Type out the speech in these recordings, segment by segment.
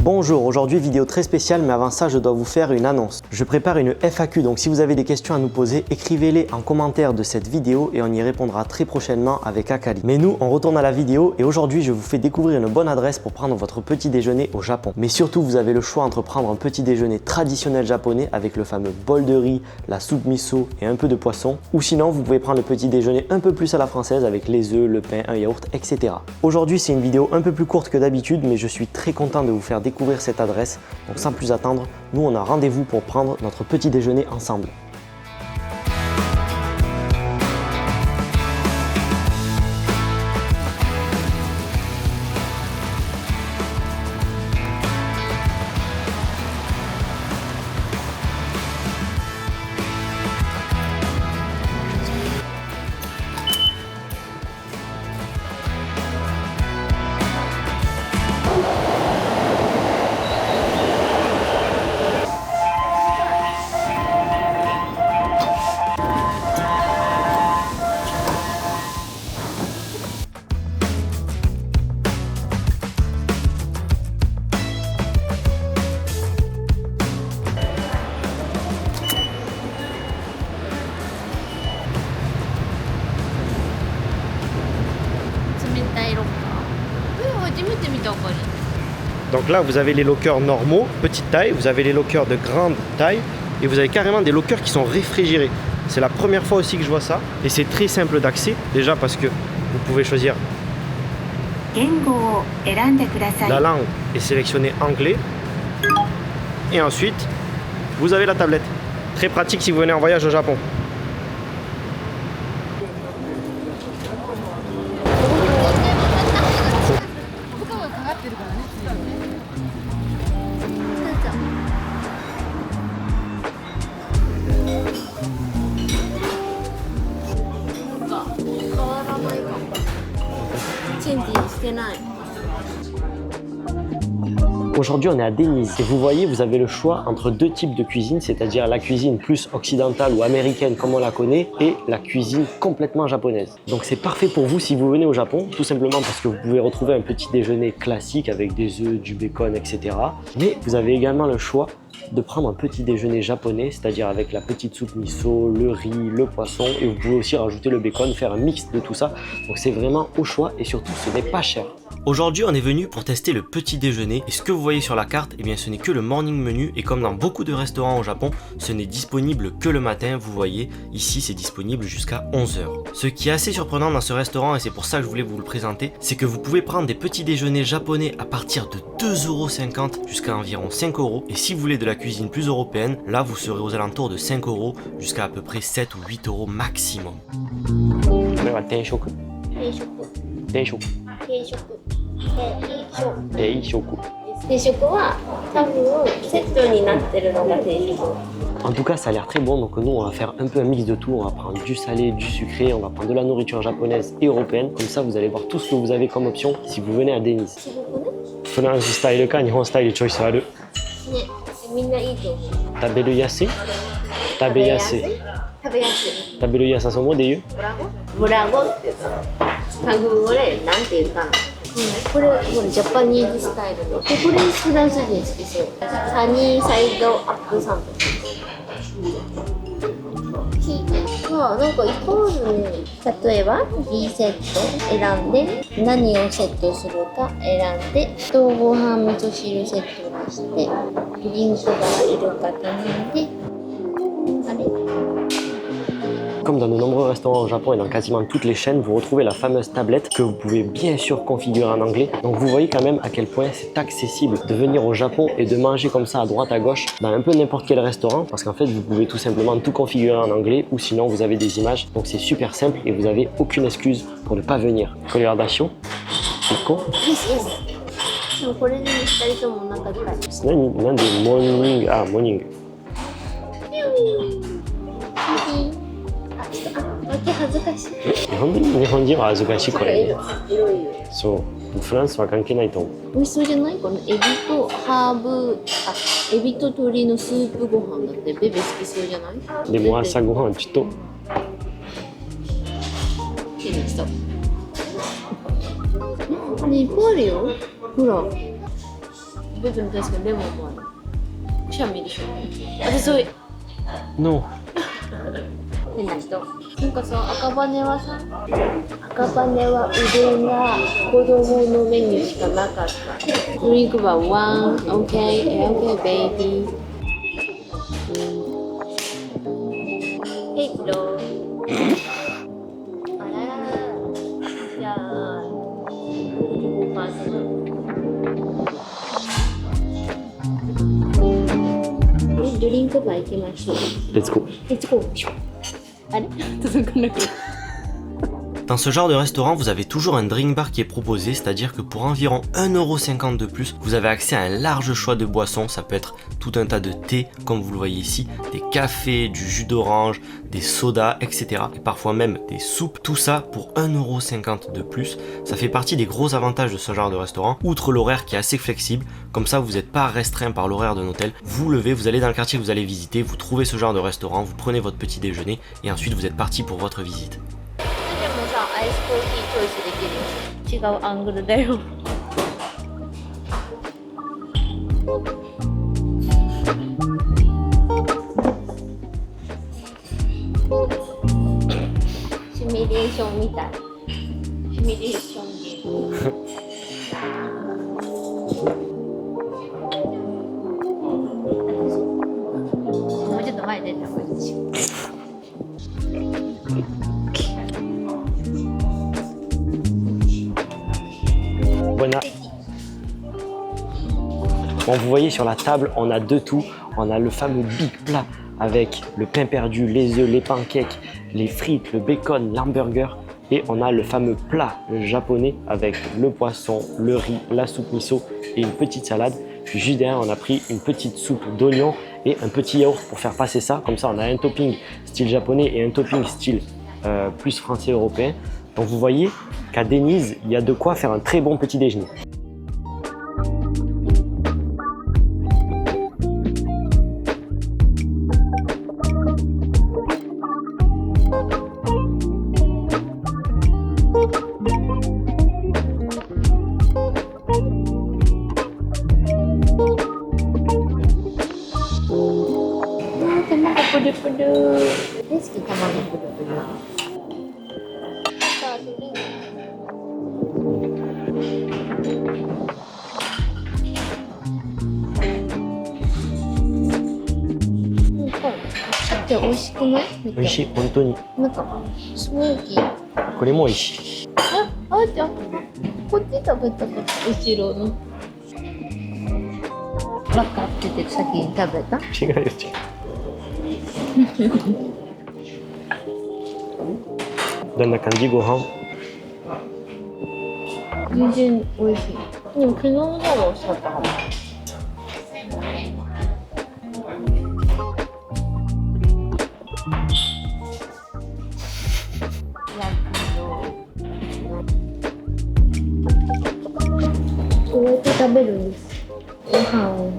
Bonjour, aujourd'hui vidéo très spéciale, mais avant ça je dois vous faire une annonce. Je prépare une FAQ, donc si vous avez des questions à nous poser, écrivez-les en commentaire de cette vidéo et on y répondra très prochainement avec Akali. Mais nous, on retourne à la vidéo et aujourd'hui je vous fais découvrir une bonne adresse pour prendre votre petit déjeuner au Japon. Mais surtout, vous avez le choix entre prendre un petit déjeuner traditionnel japonais avec le fameux bol de riz, la soupe miso et un peu de poisson, ou sinon vous pouvez prendre le petit déjeuner un peu plus à la française avec les œufs, le pain, un yaourt, etc. Aujourd'hui c'est une vidéo un peu plus courte que d'habitude, mais je suis très content de vous faire découvrir cette adresse. Donc sans plus attendre, nous on a rendez-vous pour prendre notre petit déjeuner ensemble. Donc là, vous avez les lockers normaux, petite taille, vous avez les lockers de grande taille et vous avez carrément des lockers qui sont réfrigérés. C'est la première fois aussi que je vois ça et c'est très simple d'accès, déjà parce que vous pouvez choisir la langue est sélectionnée anglais et ensuite vous avez la tablette. Très pratique si vous venez en voyage au Japon. Aujourd'hui on est à Denise et vous voyez, vous avez le choix entre deux types de cuisine, c'est-à-dire la cuisine plus occidentale ou américaine comme on la connaît et la cuisine complètement japonaise. Donc c'est parfait pour vous si vous venez au Japon, tout simplement parce que vous pouvez retrouver un petit déjeuner classique avec des œufs, du bacon, etc. Mais vous avez également le choix de prendre un petit déjeuner japonais, c'est-à-dire avec la petite soupe miso, le riz, le poisson, et vous pouvez aussi rajouter le bacon, faire un mix de tout ça. Donc c'est vraiment au choix et surtout ce n'est pas cher. Aujourd'hui on est venu pour tester le petit déjeuner et ce que vous voyez sur la carte, eh bien ce n'est que le morning menu et comme dans beaucoup de restaurants au Japon, ce n'est disponible que le matin, vous voyez, ici c'est disponible jusqu'à 11 h. Ce qui est assez surprenant dans ce restaurant et c'est pour ça que je voulais vous le présenter, c'est que vous pouvez prendre des petits déjeuners japonais à partir de 2,50 € jusqu'à environ 5 € et si vous voulez de la cuisine plus européenne, là vous serez aux alentours de 5 € jusqu'à à peu près 7 ou 8 € maximum. 定食は多分セットになってるのが定食。 En tout cas, ça a l'air très bon, donc nous on va faire un peu un mix de tout, on va prendre du salé, du sucré, on va prendre de la nourriture japonaise et européenne, comme ça vous allez voir tout ce que vous avez comme option si vous venez à Denise. フランススタイルか日本スタイルチョイスある。ね、みんないいと思う。食べるやすい？食べやすい。食べやすい。食べるやさそうもで言う？ブラゴっていうか、韓国語でなんていうかな。これジャパニーズスタイルの。でこれフランス人好きそう。サニーサイドアップサンド。なんかイコールね、例えば B セット選んで何をセットするか選んでご飯味噌汁セットにしてドリンクがいるか頼んであれ Comme dans de nombreux restaurants au Japon et dans quasiment toutes les chaînes, vous retrouvez la fameuse tablette que vous pouvez bien sûr configurer en anglais. Donc vous voyez quand même à quel point c'est accessible de venir au Japon et de manger comme ça à droite à gauche dans un peu n'importe quel restaurant parce qu'en fait vous pouvez tout simplement tout configurer en anglais ou sinon vous avez des images. Donc c'est super simple et vous n'avez aucune excuse pour ne pas venir. Coloration, Iko. これで2人ともお腹でかい。なんでモーニング、あ、モーニング。脇恥ずかしい。日本人は恥ずかしいこれ。色々。そう。フランスは関係ないと思う。美味しそうじゃない？このエビとハーブ、エビと鶏のスープご飯だってベベ好きそうじゃない？でも朝ごはんちょっと。手にした。ね、いっぱいあるよ。ほら。ベブに確かにレモンもある。くしゃみでしょ。私そういうNon. 変な人。なんかさ、赤羽はさ、赤羽はうどんが子供のメニューしかなかった。ドリンクバー1、OK、OK、ベイビー。ヘイロー。あららら。じゃあ、65%。ドリンクバー行きましょう。 Let's go. Let's go. あれ続かなくなる。 Dans ce genre de restaurant, vous avez toujours un drink bar qui est proposé, c'est-à-dire que pour environ 1,50€ de plus, vous avez accès à un large choix de boissons. Ça peut être tout un tas de thé, comme vous le voyez ici, des cafés, du jus d'orange, des sodas, etc. Et parfois même des soupes. Tout ça pour 1,50€ de plus. Ça fait partie des gros avantages de ce genre de restaurant, outre l'horaire qui est assez flexible. Comme ça, vous n'êtes pas restreint par l'horaire d'un hôtel. Vous levez, vous allez dans le quartier que vous allez visiter, vous trouvez ce genre de restaurant, vous prenez votre petit déjeuner et ensuite vous êtes parti pour votre visite. でもさ、アイスコーヒーチョイスできるよ。違うアングルだよ。シミュレーションみたい。シミュレーションゲーム。もうちょっと前出た方がいいでしょ。Voilà. Bon, vous voyez sur la table, on a de tout. On a le fameux big plat avec le pain perdu, les œufs, les pancakes, les frites, le bacon, l'hamburger. Et on a le fameux plat japonais avec le poisson, le riz, la soupe miso et une petite salade. Puis juste derrière, on a pris une petite soupe d'oignon et un petit yaourt pour faire passer ça. Comme ça, on a un topping style japonais et un topping style plus français européen. Donc vous voyez qu'à Denise, il y a de quoi faire un très bon petit déjeuner.美味しくない？美味しい、本当に。なんかスモーキー。これも美味しい。じゃあこっち食べたかった、後ろの。分かってて先に食べた？違うよ、違う。どんな感じ、ご飯？全然美味しい。でも昨日の方が美味しかったかも。こうやって食べるんです。ご飯を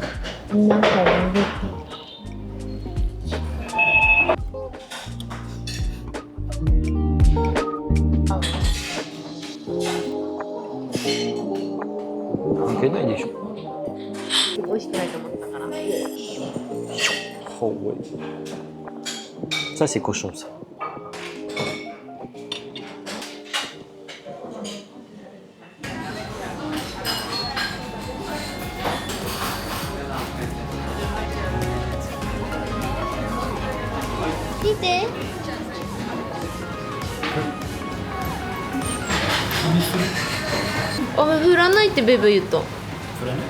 中に入れて。関係ないでしょ。美味しくないと思ったから。Oh, ouais. Ça, c'est cochon, ça. Dite. Oh, 振らないってベベ言った。振らない？